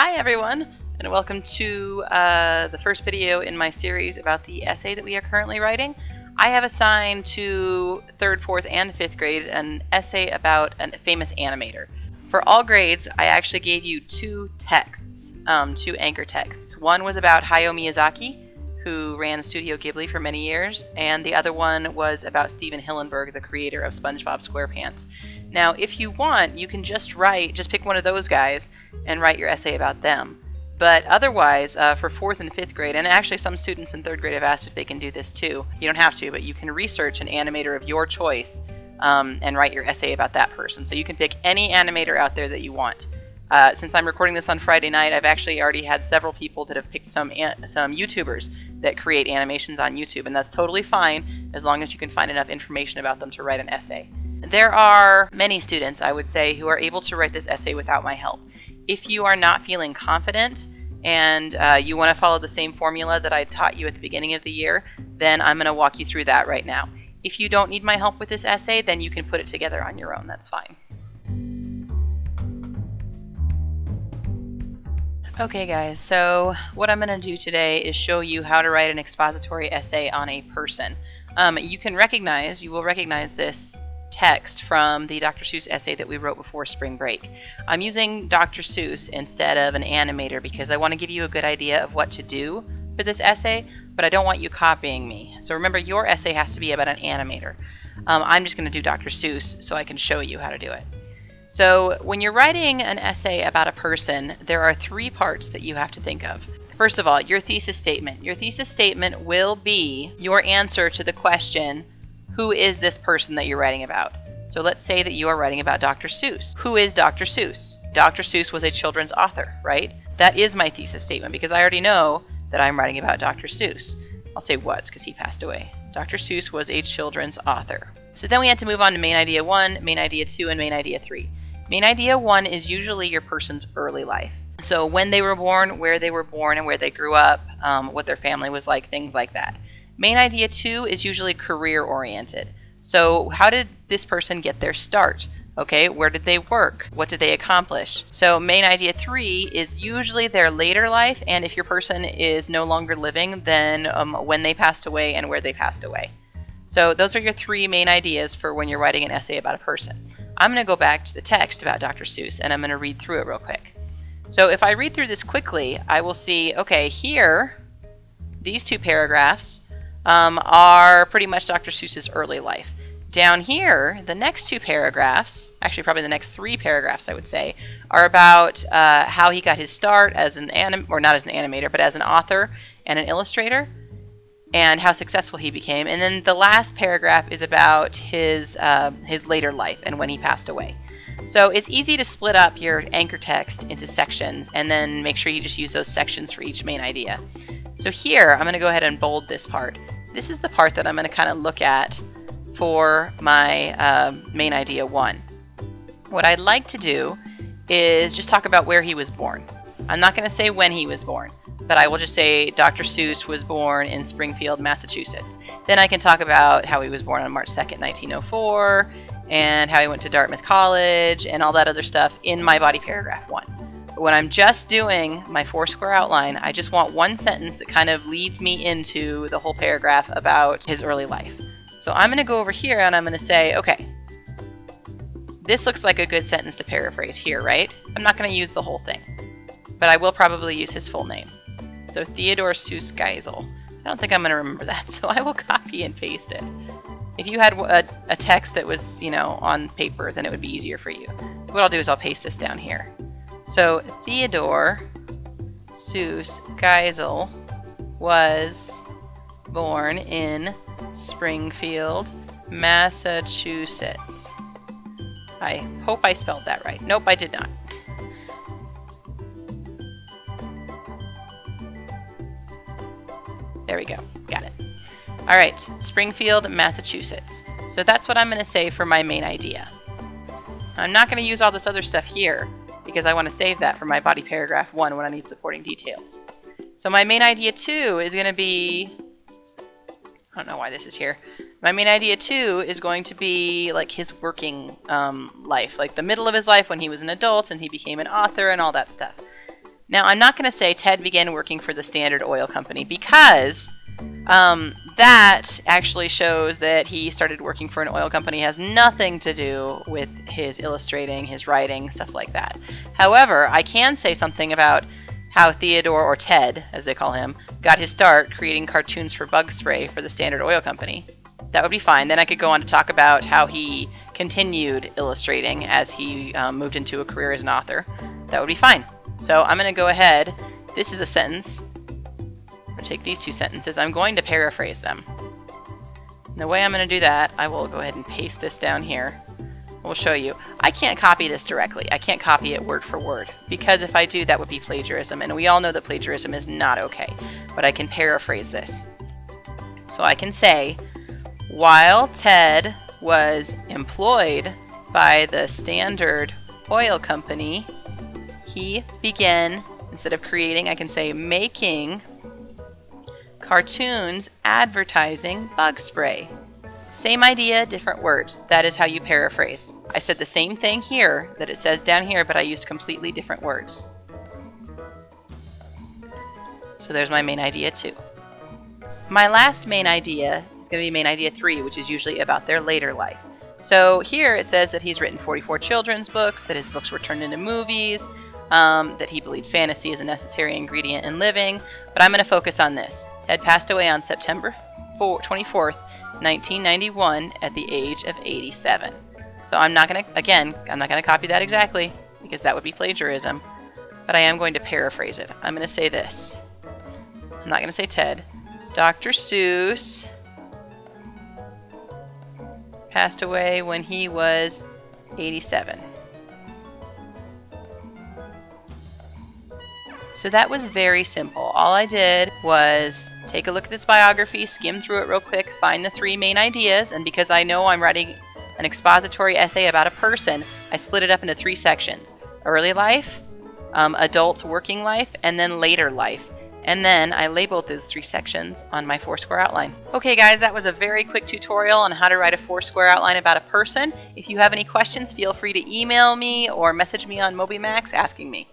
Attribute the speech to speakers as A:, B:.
A: Hi everyone, and welcome to the first video in my series about the essay that we are currently writing. I have assigned to 3rd, 4th, and 5th grade an essay about a famous animator. For all grades, I actually gave you two texts, two anchor texts. One was about Hayao Miyazaki, who ran Studio Ghibli for many years, and the other one was about Steven Hillenburg, the creator of SpongeBob SquarePants. Now, if you want, you can just pick one of those guys and write your essay about them. But otherwise, for 4th and 5th grade, and actually some students in 3rd grade have asked if they can do this too. You don't have to, but you can research an animator of your choice and write your essay about that person. So you can pick any animator out there that you want. Since I'm recording this on Friday night, I've actually already had several people that have picked some YouTubers that create animations on YouTube, and that's totally fine as long as you can find enough information about them to write an essay. There are many students, I would say, who are able to write this essay without my help. If you are not feeling confident and you want to follow the same formula that I taught you at the beginning of the year, then I'm going to walk you through that right now. If you don't need my help with this essay, then you can put it together on your own. That's fine. Okay guys, so what I'm going to do today is show you how to write an expository essay on a person. You will recognize this text from the Dr. Seuss essay that we wrote before spring break. I'm using Dr. Seuss instead of an animator because I want to give you a good idea of what to do for this essay, but I don't want you copying me. So remember, your essay has to be about an animator. I'm just going to do Dr. Seuss so I can show you how to do it. So when you're writing an essay about a person, there are 3 parts that you have to think of. First of all, your thesis statement. Your thesis statement will be your answer to the question, who is this person that you're writing about? So let's say that you are writing about Dr. Seuss. Who is Dr. Seuss? Dr. Seuss was a children's author, right? That is my thesis statement because I already know that I'm writing about Dr. Seuss. I'll say was because he passed away. Dr. Seuss was a children's author. So then we had to move on to main idea 1, main idea 2, and main idea 3. Main idea 1 is usually your person's early life. So when they were born, where they were born, and where they grew up, what their family was like, things like that. Main idea 2 is usually career-oriented. So how did this person get their start? Okay, where did they work? What did they accomplish? So main idea 3 is usually their later life, and if your person is no longer living, then when they passed away and where they passed away. So those are your 3 main ideas for when you're writing an essay about a person. I'm going to go back to the text about Dr. Seuss, and I'm going to read through it real quick. So if I read through this quickly, I will see, okay, here, these 2 paragraphs are pretty much Dr. Seuss's early life. Down here, the next 2 paragraphs, actually probably the next 3 paragraphs I would say, are about how he got his start as an not as an animator, but as an author and an illustrator, and how successful he became. And then the last paragraph is about his later life and when he passed away. So it's easy to split up your anchor text into sections and then make sure you just use those sections for each main idea. So here, I'm going to go ahead and bold this part. This is the part that I'm going to kind of look at for my main idea 1. What I'd like to do is just talk about where he was born. I'm not going to say when he was born, but I will just say Dr. Seuss was born in Springfield, Massachusetts. Then I can talk about how he was born on March 2nd, 1904, and how he went to Dartmouth College, and all that other stuff in my body paragraph 1. But when I'm just doing my 4-square outline, I just want one sentence that kind of leads me into the whole paragraph about his early life. So I'm going to go over here and I'm going to say, okay, this looks like a good sentence to paraphrase here, right? I'm not going to use the whole thing, but I will probably use his full name. So Theodore Seuss Geisel. I don't think I'm going to remember that, so I will copy and paste it. If you had a text that was, on paper, then it would be easier for you. So what I'll do is I'll paste this down here. So Theodore Seuss Geisel was born in Springfield, Massachusetts. I hope I spelled that right. Nope, I did not. There we go. Got it. All right, Springfield, Massachusetts. So that's what I'm going to say for my main idea. I'm not going to use all this other stuff here because I want to save that for my body paragraph 1 when I need supporting details. So my main idea 2 is going to be, I don't know why this is here. My main idea 2 is going to be like his working life, like the middle of his life when he was an adult and he became an author and all that stuff. Now, I'm not going to say Ted began working for the Standard Oil Company because that actually shows that he started working for an oil company. It has nothing to do with his illustrating, his writing, stuff like that. However, I can say something about how Theodore, or Ted, as they call him, got his start creating cartoons for bug spray for the Standard Oil Company. That would be fine. Then I could go on to talk about how he continued illustrating as he moved into a career as an author. That would be fine. So I'm going to go ahead. This is a sentence. I'm going to take these two sentences. I'm going to paraphrase them. And the way I'm going to do that, I will go ahead and paste this down here. We'll show you. I can't copy this directly. I can't copy it word for word, because if I do, that would be plagiarism, and we all know that plagiarism is not okay. But I can paraphrase this. So I can say, while Ted was employed by the Standard Oil Company, he began, instead of creating, I can say making cartoons advertising bug spray. Same idea, different words. That is how you paraphrase. I said the same thing here that it says down here, but I used completely different words. So there's my main idea 2. My last main idea is going to be main idea 3, which is usually about their later life. So here it says that he's written 44 children's books, that his books were turned into movies, that he believed fantasy is a necessary ingredient in living. But I'm going to focus on this. Ted passed away on September 24th, 1991 at the age of 87. So I'm not going to copy that exactly because that would be plagiarism, but I am going to paraphrase it. I'm going to say this. I'm not going to say Ted. Dr. Seuss passed away when he was 87. So that was very simple. All I did was take a look at this biography, skim through it real quick, find the 3 main ideas, and because I know I'm writing an expository essay about a person, I split it up into 3 sections. Early life, adult working life, and then later life. And then I labeled those 3 sections on my 4-square outline. Okay guys, that was a very quick tutorial on how to write a 4-square outline about a person. If you have any questions, feel free to email me or message me on MobyMax asking me.